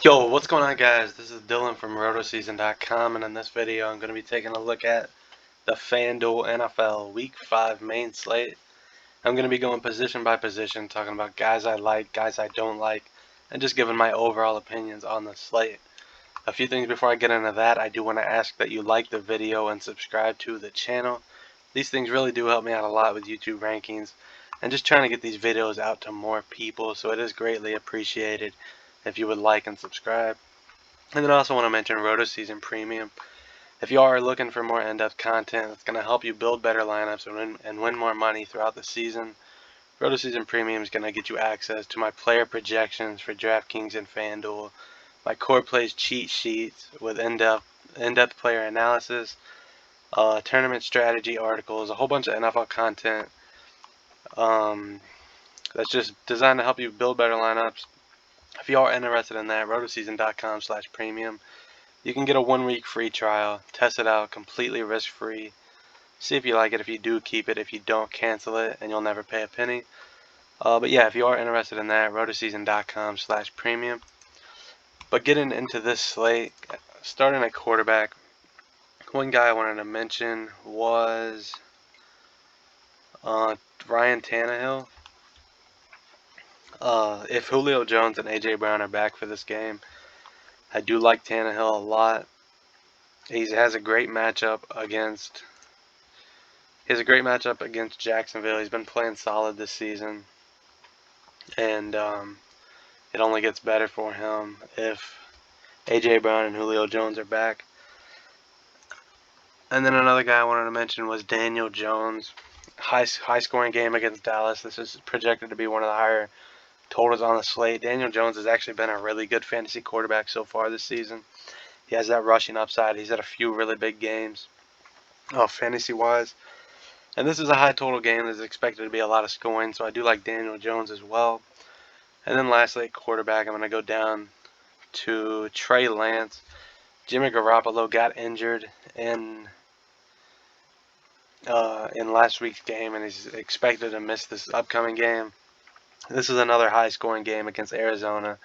Yo, what's going on, guys? This is Dylan from ROTOSZN.com, and in this video I'm going to be taking a look at the Fanduel NFL Week 5 main slate. I'm going to be going position by position, talking about guys I like, guys I don't like, and just giving my overall opinions on the slate. A few things before I get into that, I do want to ask that you like the video and subscribe to the channel. These things really do help me out a lot with YouTube rankings, and just trying to get these videos out to more people, so it is greatly appreciated if you would like and subscribe. And then I also want to mention ROTOSZN Premium. If you are looking for more in-depth content that's going to help you build better lineups and win more money throughout the season, ROTOSZN Premium is going to get you access to my player projections for DraftKings and FanDuel, my core plays cheat sheets with in-depth player analysis, tournament strategy articles, a whole bunch of NFL content that's just designed to help you build better lineups. If you are interested in that, ROTOSZN.com/premium. You can get a 1-week free trial, test it out completely risk-free, see if you like it. If you do, keep it. If you don't, cancel it, and you'll never pay a penny. But yeah, if you are interested in that, ROTOSZN.com/premium. But getting into this slate, starting at quarterback, one guy I wanted to mention was Ryan Tannehill. If Julio Jones and A.J. Brown are back for this game, I do like Tannehill a lot. He has a great matchup against Jacksonville. He's been playing solid this season, and it only gets better for him if A.J. Brown and Julio Jones are back. And then another guy I wanted to mention was Daniel Jones. High scoring game against Dallas. This is projected to be one of the higher totals on the slate. Daniel Jones has actually been a really good fantasy quarterback so far this season. He has that rushing upside. He's had a few really big games, fantasy-wise. And this is a high total game. There's expected to be a lot of scoring, so I do like Daniel Jones as well. And then lastly, at quarterback, I'm going to go down to Trey Lance. Jimmy Garoppolo got injured in last week's game, and he's expected to miss this upcoming game. This is another high-scoring game against Arizona.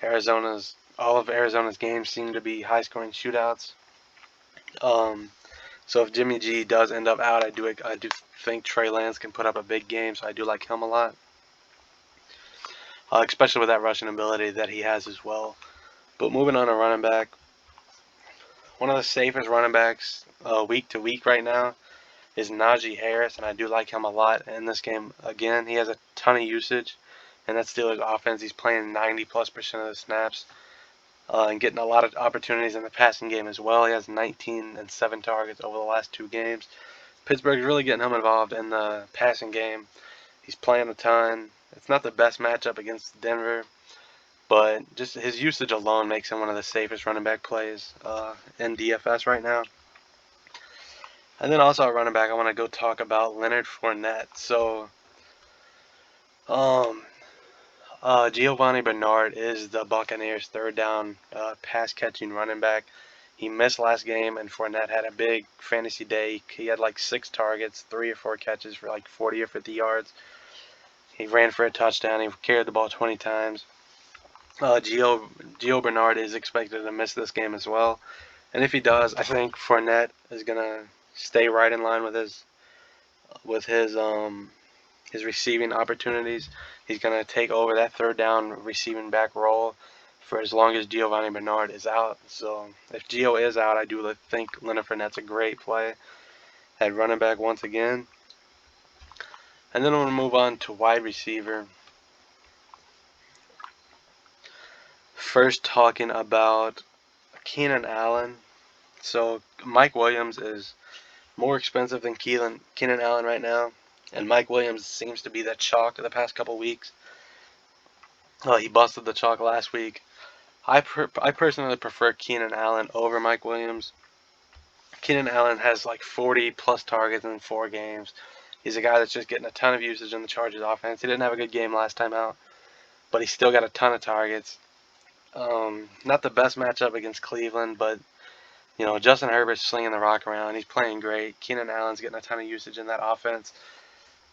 All of Arizona's games seem to be high-scoring shootouts. So if Jimmy G does end up out, I do think Trey Lance can put up a big game, so I do like him a lot. Especially with that rushing ability that he has as well. But moving on to running back, one of the safest running backs week to week right now is Najee Harris, and I do like him a lot in this game. Again, he has a ton of usage, and that's Steelers offense. He's playing 90+% of the snaps and getting a lot of opportunities in the passing game as well. He has 19 and 7 targets over the last 2 games. Pittsburgh's really getting him involved in the passing game. He's playing a ton. It's not the best matchup against Denver, but just his usage alone makes him one of the safest running back plays in DFS right now. And then also at running back, I want to go talk about Leonard Fournette. So, Giovanni Bernard is the Buccaneers' third down pass-catching running back. He missed last game, and Fournette had a big fantasy day. He had like 6 targets, 3 or 4 catches for like 40 or 50 yards. He ran for a touchdown. He carried the ball 20 times. Gio Bernard is expected to miss this game as well. And if he does, I think Fournette is going to stay right in line with his receiving opportunities. He's going to take over that third down receiving back role for as long as Giovanni Bernard is out. So if Gio is out, I do think Leonard Fournette's a great play at running back once again. And then I'm going to move on to wide receiver. First, talking about Keenan Allen. So Mike Williams is more expensive than Keenan Allen right now, and Mike Williams seems to be that chalk of the past couple weeks. He busted the chalk last week. I personally prefer Keenan Allen over Mike Williams. Keenan Allen has like 40+ targets in 4 games. He's a guy that's just getting a ton of usage in the Chargers offense. He didn't have a good game last time out, but he still got a ton of targets. Not the best matchup against Cleveland, but you know, Justin Herbert's slinging the rock around. He's playing great. Keenan Allen's getting a ton of usage in that offense.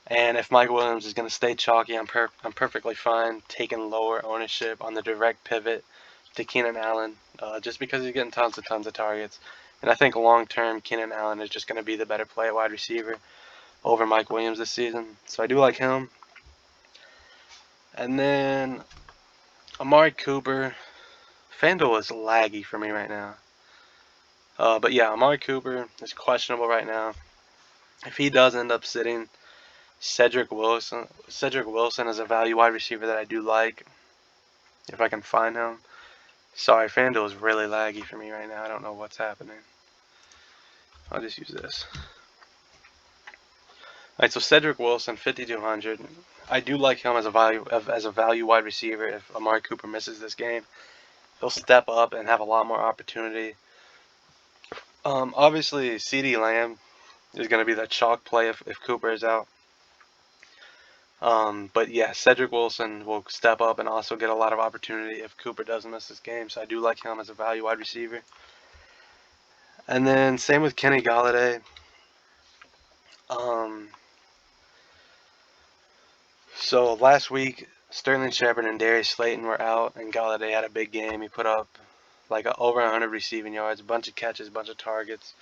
And if Mike Williams is going to stay chalky, I'm perfectly fine taking lower ownership on the direct pivot to Keenan Allen, just because he's getting tons of targets. And I think long term, Keenan Allen is just going to be the better play at wide receiver over Mike Williams this season. So I do like him. And then Amari Cooper. Fanduel is laggy for me right now. But yeah, Amari Cooper is questionable right now. If he does end up sitting, Cedric Wilson is a value wide receiver that I do like, if I can find him. Sorry, Fanduel is really laggy for me right now. I don't know what's happening. I'll just use this. Alright, so Cedric Wilson, 5,200. I do like him as a value wide receiver. If Amari Cooper misses this game, he'll step up and have a lot more opportunity. Obviously, CeeDee Lamb is going to be the chalk play if Cooper is out. But yeah, Cedric Wilson will step up and also get a lot of opportunity if Cooper doesn't miss this game. So I do like him as a value wide receiver. And then same with Kenny Golladay. So last week, Sterling Shepard and Darius Slayton were out, and Golladay had a big game. He put up like over 100 receiving yards, a bunch of catches, a bunch of targets.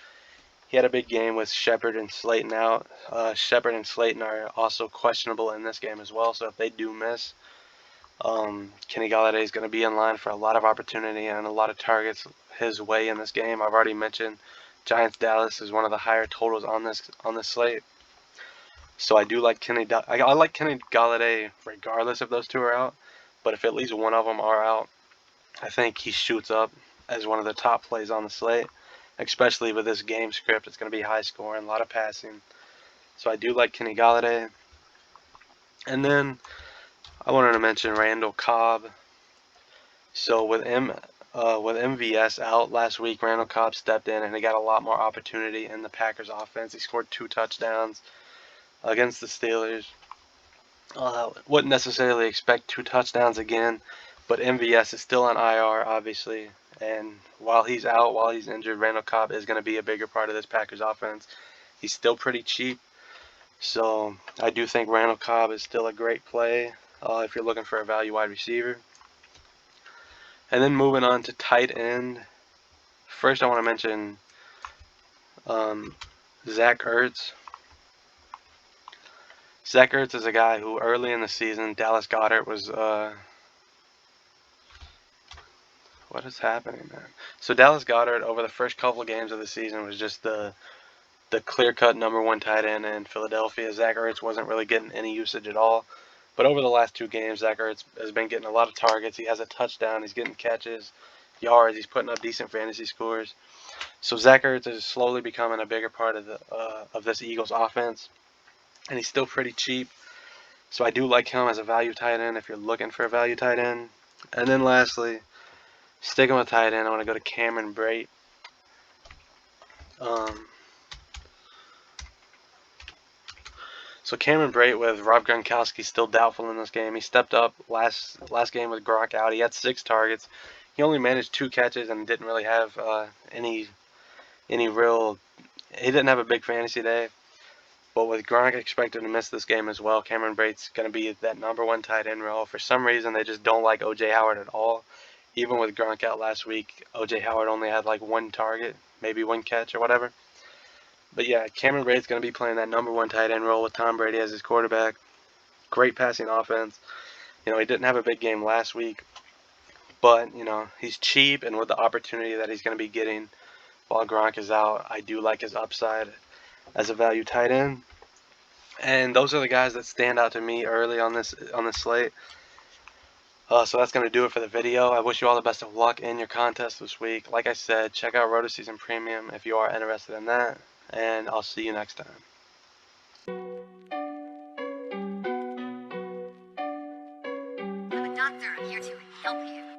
He had a big game with Shepard and Slayton out. Shepard and Slayton are also questionable in this game as well, so if they do miss, Kenny Golladay is going to be in line for a lot of opportunity and a lot of targets his way in this game. I've already mentioned Giants-Dallas is one of the higher totals on this slate. So I do like I like Kenny Golladay regardless if those two are out, but if at least one of them are out, I think he shoots up as one of the top plays on the slate, especially with this game script. It's going to be high scoring, a lot of passing. So I do like Kenny Golladay. And then I wanted to mention Randall Cobb. So with MVS out last week, Randall Cobb stepped in and he got a lot more opportunity in the Packers offense. He scored 2 touchdowns against the Steelers. Wouldn't necessarily expect 2 touchdowns again, but MVS is still on IR, obviously. And while he's out, while he's injured, Randall Cobb is going to be a bigger part of this Packers offense. He's still pretty cheap, so I do think Randall Cobb is still a great play if you're looking for a value wide receiver. And then moving on to tight end. First, I want to mention Zach Ertz. Zach Ertz is a guy who early in the season, Dallas Goedert was, what is happening, man? So Dallas Goedert, over the first couple of games of the season, was just the clear-cut #1 tight end in Philadelphia. Zach Ertz wasn't really getting any usage at all. But over the last 2 games, Zach Ertz has been getting a lot of targets. He has a touchdown. He's getting catches, yards. He's putting up decent fantasy scores. So Zach Ertz is slowly becoming a bigger part of this Eagles offense. And he's still pretty cheap. So I do like him as a value tight end if you're looking for a value tight end. And then lastly, sticking with tight end, I want to go to Cameron Brate. So Cameron Brate, with Rob Gronkowski still doubtful in this game, he stepped up last game with Gronk out. He had 6 targets. He only managed 2 catches and didn't really have any real. He didn't have a big fantasy day. But with Gronk expected to miss this game as well, Cameron Brate's going to be that #1 tight end role. For some reason, they just don't like O.J. Howard at all. Even with Gronk out last week, O.J. Howard only had like 1 target, maybe 1 catch or whatever. But yeah, Cameron Brate's going to be playing that #1 tight end role with Tom Brady as his quarterback. Great passing offense. You know, he didn't have a big game last week, but, you know, he's cheap, and with the opportunity that he's going to be getting while Gronk is out, I do like his upside as a value tight end. And those are the guys that stand out to me early on this slate. So that's going to do it for the video. I wish you all the best of luck in your contest this week. Like I said, check out ROTOSZN Premium if you are interested in that. And I'll see you next time. I'm a doctor. I'm here to help you.